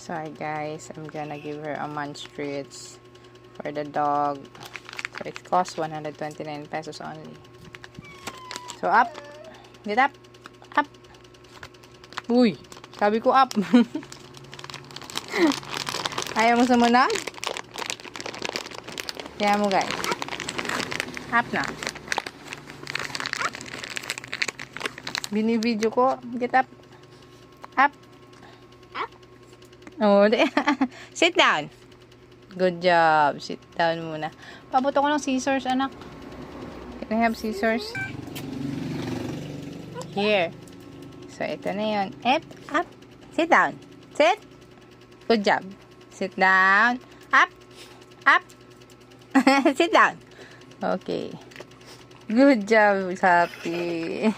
Sorry guys, I'm gonna give her a munch treats for the dog. So it costs 129 pesos only. So up. Get up. Up. Uy, sabi ko up. Ayaw mo sumunod? Kaya mo guys. Up na. Binibidyo ko. Get up. Up. Oh, sit down. Good job. Sit down muna. Pabuto ko ng scissors, anak. Can I have scissors? Here. So, ito na yun. Up. Sit down. Sit. Good job. Sit down. Up. Up. Sit down. Okay. Good job, Happy.